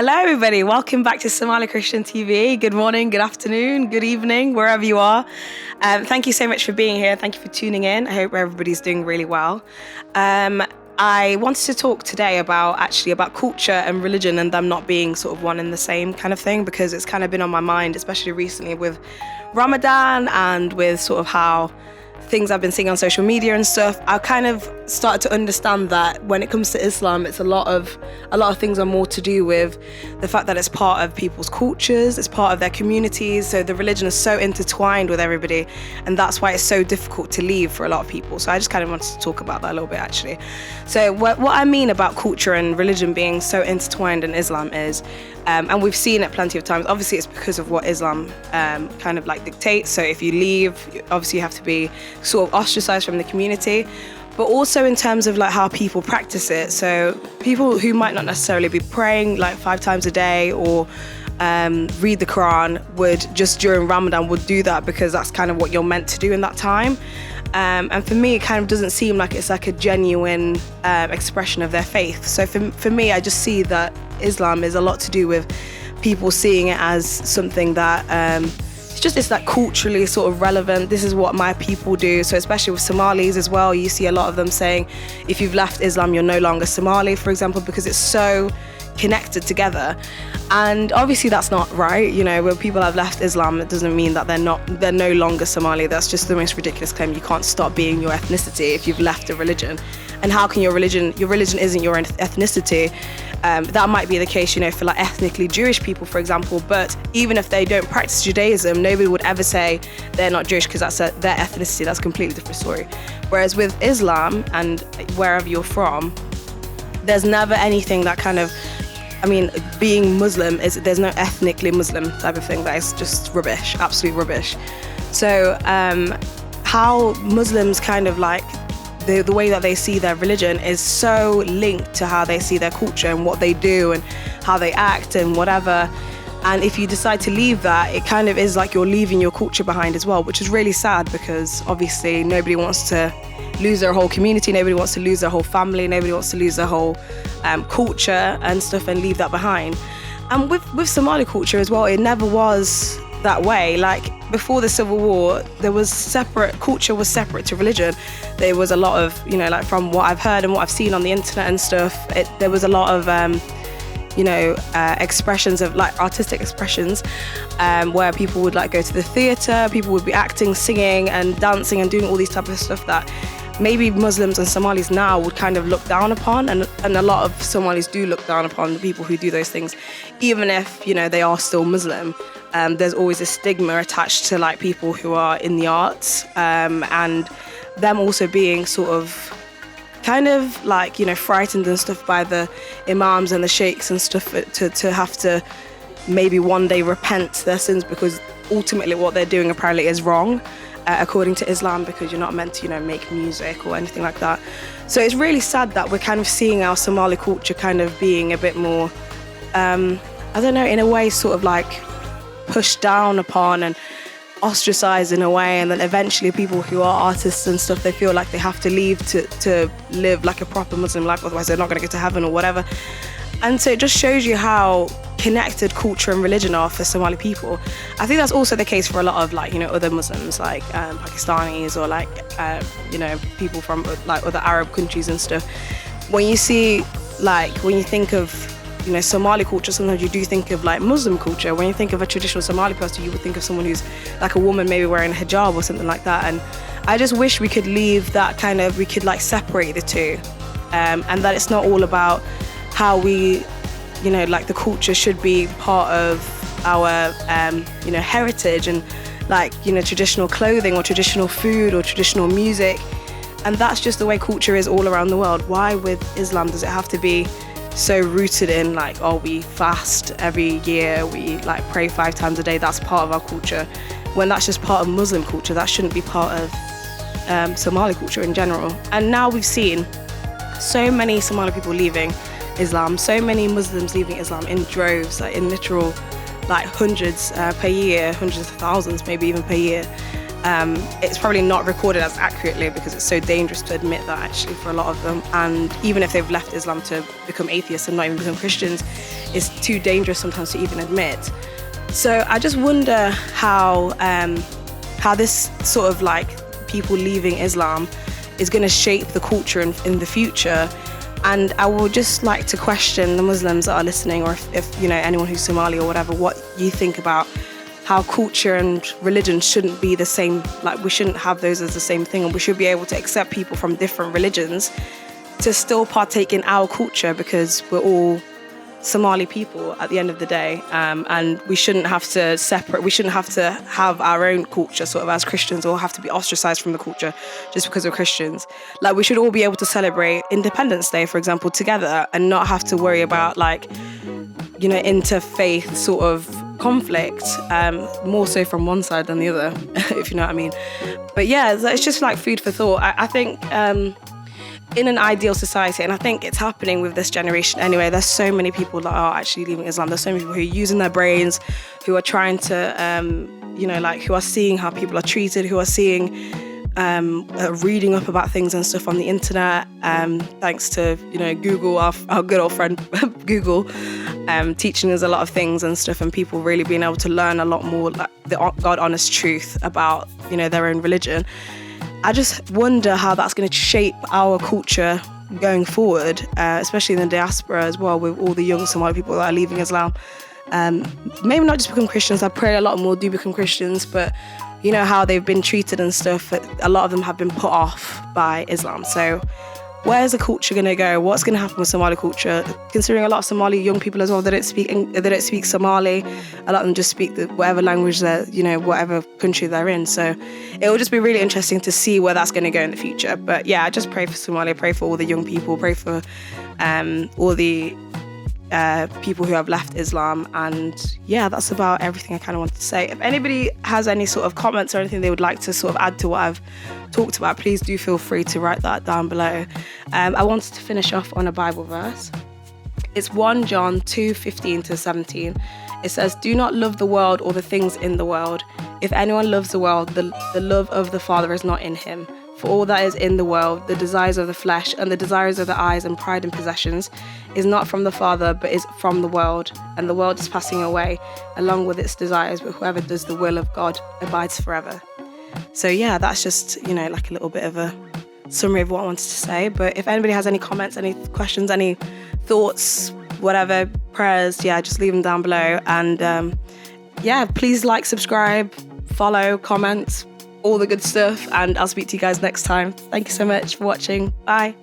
Hello, everybody. Welcome back to Somali Christian TV. Good morning, good afternoon, good evening, wherever you are. Thank you so much for being here. Thank you for tuning in. I hope everybody's doing really well. I wanted to talk today about culture and religion and them not being sort of one and the same kind of thing, because it's kind of been on my mind, especially recently with Ramadan and with sort of how things I've been seeing on social media and stuff. I kind of started to understand that when it comes to Islam, it's a lot of things are more to do with the fact that it's part of people's cultures, it's part of their communities. So the religion is so intertwined with everybody, and that's why it's so difficult to leave for a lot of people. So I just kind of wanted to talk about that a little bit, actually. So what I mean about culture and religion being so intertwined in Islam is, and we've seen it plenty of times, obviously it's because of what Islam kind of like dictates. So if you leave, obviously you have to be sort of ostracized from the community, but also in terms of like how people practice it. So people who might not necessarily be praying like 5 times a day or read the Quran would just during Ramadan would do that because that's kind of what you're meant to do in that time. And for me, it kind of doesn't seem like it's like a genuine expression of their faith. So for me, I just see that Islam is a lot to do with people seeing it as something that it's like culturally sort of relevant. This is what my people do. So especially with Somalis as well, you see a lot of them saying, if you've left Islam, you're no longer Somali, for example, because it's so connected together. And obviously that's not right. You know, when people have left Islam, it doesn't mean that they're no longer Somali. That's just the most ridiculous claim. You can't stop being your ethnicity if you've left a religion. And how can your religion isn't your ethnicity? That might be the case, you know, for like ethnically Jewish people, for example, but even if they don't practice Judaism, nobody would ever say they're not Jewish because that's their ethnicity. That's a completely different story. Whereas with Islam and wherever you're from, there's never anything that kind of, I mean, being Muslim, there's no ethnically Muslim type of thing. That is just rubbish, absolute rubbish. So how Muslims kind of like, the way that they see their religion is so linked to how they see their culture and what they do and how they act and whatever. And if you decide to leave that, it kind of is like you're leaving your culture behind as well, which is really sad because obviously nobody wants to lose their whole community, nobody wants to lose their whole family, nobody wants to lose their whole culture and stuff and leave that behind. And with Somali culture as well, it never was that way. Like before the Civil War, culture was separate to religion. There was a lot of, you know, like from what I've heard and what I've seen on the internet and stuff, there was a lot of expressions of like artistic expressions where people would like go to the theatre, people would be acting, singing and dancing and doing all these type of stuff that maybe Muslims and Somalis now would kind of look down upon, and a lot of Somalis do look down upon the people who do those things, even if, you know, they are still Muslim. There's always a stigma attached to like people who are in the arts, and them also being sort of kind of like, you know, frightened and stuff by the imams and the sheikhs and stuff to have to maybe one day repent their sins, because ultimately what they're doing apparently is wrong according to Islam, because you're not meant to, you know, make music or anything like that. So it's really sad that we're kind of seeing our Somali culture kind of being a bit more, I don't know, in a way sort of like pushed down upon and ostracized in a way, and then eventually people who are artists and stuff, they feel like they have to leave to live like a proper Muslim life, otherwise they're not going to get to heaven or whatever. And so it just shows you how connected culture and religion are for Somali people. I think that's also the case for a lot of like, you know, other Muslims like Pakistanis or like you know, people from like other Arab countries and stuff. When you think of, you know, Somali culture, sometimes you do think of like Muslim culture. When you think of a traditional Somali person, you would think of someone who's like a woman maybe wearing a hijab or something like that. And I just wish we could leave that kind of, we could like separate the two, and that it's not all about how we, you know, like the culture should be part of our you know, heritage and like, you know, traditional clothing or traditional food or traditional music. And that's just the way culture is all around the world. Why with Islam does it have to be so rooted in like, oh, we fast every year, we like pray 5 times a day, that's part of our culture, when that's just part of Muslim culture? That shouldn't be part of Somali culture in general. And now we've seen so many Somali people leaving Islam, so many Muslims leaving Islam in droves, like in literal like hundreds per year, hundreds of thousands maybe even per year. It's probably not recorded as accurately because it's so dangerous to admit that actually for a lot of them. And even if they've left Islam to become atheists and not even become Christians, is too dangerous sometimes to even admit. So I just wonder how this sort of like people leaving Islam is going to shape the culture in the future. And I would just like to question the Muslims that are listening, or if anyone who's Somali or whatever, what you think about how culture and religion shouldn't be the same. Like, we shouldn't have those as the same thing, and we should be able to accept people from different religions to still partake in our culture, because we're all Somali people at the end of the day, and we shouldn't have to separate. We shouldn't have to have our own culture sort of as Christians, or have to be ostracized from the culture just because we're Christians. Like, we should all be able to celebrate Independence Day, for example, together, and not have to worry about interfaith sort of conflict, more so from one side than the other, if you know what I mean. But yeah, it's just like food for thought. I think in an ideal society, and I think it's happening with this generation anyway, there's so many people that are actually leaving Islam. There's so many people who are using their brains, who are trying to, who are seeing how people are treated, who are seeing, reading up about things and stuff on the internet, thanks to, Google, our good old friend Google, teaching us a lot of things and stuff, and people really being able to learn a lot more, like, the God-honest truth about, their own religion. I just wonder how that's going to shape our culture going forward, especially in the diaspora as well, with all the young Somali people that are leaving Islam. Maybe not just become Christians. I pray a lot more do become Christians, but how they've been treated and stuff, a lot of them have been put off by Islam. So where's the culture going to go? What's going to happen with Somali culture? Considering a lot of Somali young people as well, they don't speak Somali. A lot of them just speak whatever language whatever country they're in. So it will just be really interesting to see where that's going to go in the future. But yeah, I just pray for Somalia, pray for all the young people, pray for all the people who have left Islam. And yeah, that's about everything I kind of wanted to say. If anybody has any sort of comments or anything they would like to sort of add to what I've talked about, please do feel free to write that down below. I wanted to finish off on a Bible verse. It's 1 John 2:15-17. It says, "Do not love the world or the things in the world. If anyone loves the world, the love of the Father is not in him. For all that is in the world, the desires of the flesh and the desires of the eyes and pride in possessions, is not from the Father, but is from the world. And the world is passing away, along with its desires, but whoever does the will of God abides forever." So yeah, that's just, like a little bit of a summary of what I wanted to say. But if anybody has any comments, any questions, any thoughts, whatever, prayers, yeah, just leave them down below. And yeah, please like, subscribe, follow, comment, all the good stuff. And I'll speak to you guys next time. Thank you so much for watching. Bye.